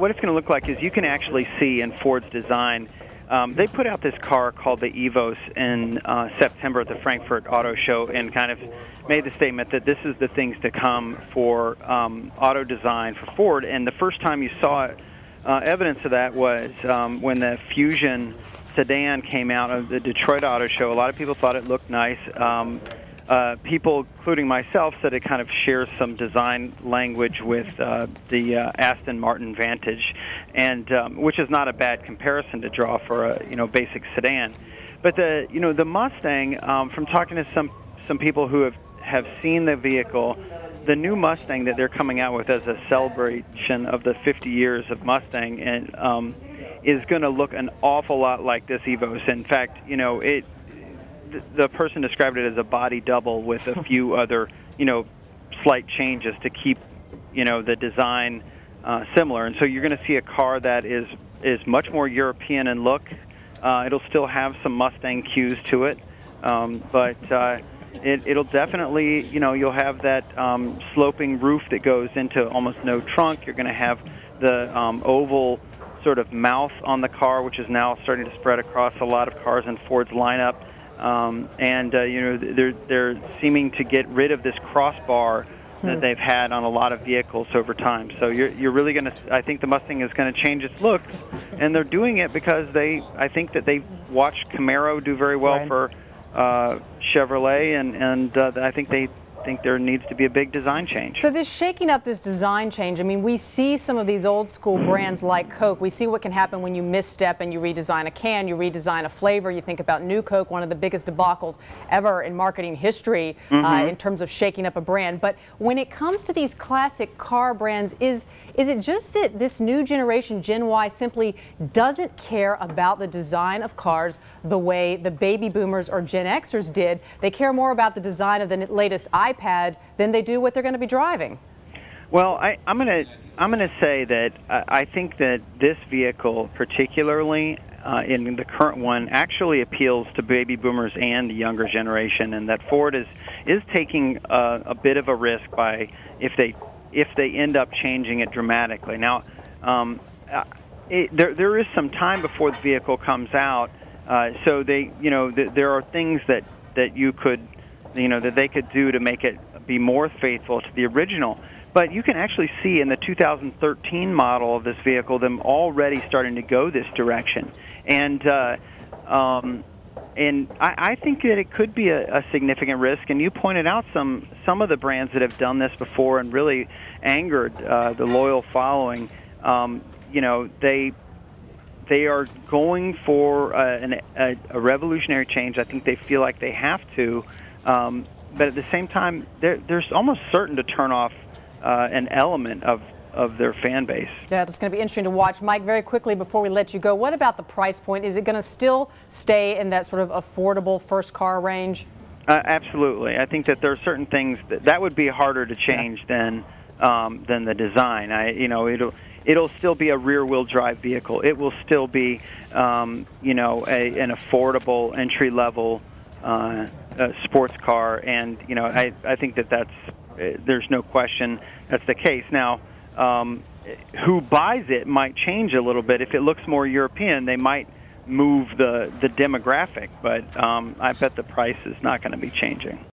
what it's going to look like is you can actually see in Ford's design. They put out this car called the Evos in September at the Frankfurt Auto Show and kind of made the statement that this is the things to come for auto design for Ford. And the first time you saw it, evidence of that was when the Fusion sedan came out of the Detroit Auto Show. A lot of people thought it looked nice. People, including myself, said it kind of shares some design language with the Aston Martin Vantage, and which is not a bad comparison to draw for a basic sedan. But the Mustang, from talking to some people who have seen the vehicle, the new Mustang that they're coming out with as a celebration of the 50 years of Mustang, and is going to look an awful lot like this Evos. In fact, the person described it as a body double with a few other, slight changes to keep, the design similar. And so you're going to see a car that is much more European in look. It'll still have some Mustang cues to it, but it'll definitely, you'll have that sloping roof that goes into almost no trunk. You're going to have the oval sort of mouth on the car, which is now starting to spread across a lot of cars in Ford's lineup. They're seeming to get rid of this crossbar that they've had on a lot of vehicles over time. So you're really going to, I think the Mustang is going to change its look, and they're doing it because I think that they've watched Camaro do very well for Chevrolet, and I think they think there needs to be a big design change. So this shaking up this design change, I mean, we see some of these old school brands like Coke. We see what can happen when you misstep and you redesign a can, you redesign a flavor. You think about New Coke, one of the biggest debacles ever in marketing history in terms of shaking up a brand. But when it comes to these classic car brands, is it just that this new generation, Gen Y, simply doesn't care about the design of cars the way the baby boomers or Gen Xers did? They care more about the design of the latest iPad than they do what they're going to be driving. Well, I'm gonna say that I think that this vehicle, particularly in the current one, actually appeals to baby boomers and the younger generation, and that Ford is taking a bit of a risk by if they end up changing it dramatically. Now, there is some time before the vehicle comes out, so there are things that you could, that they could do to make it be more faithful to the original. But you can actually see in the 2013 model of this vehicle them already starting to go this direction, and I think that it could be a significant risk. And you pointed out some of the brands that have done this before and really angered the loyal following. They are going for a revolutionary change. I think they feel like they have to, but at the same time, they're almost certain to turn off an element of their fan base. Yeah, it's going to be interesting to watch. Mike, very quickly before we let you go, what about the price point? Is it going to still stay in that sort of affordable first car range? Absolutely. I think that there are certain things that would be harder to change than the design. It'll still be a rear-wheel drive vehicle. It will still be an affordable entry-level sports car, and I think that's there's no question that's the case. Now, who buys it might change a little bit. If it looks more European, they might move the demographic, but I bet the price is not going to be changing.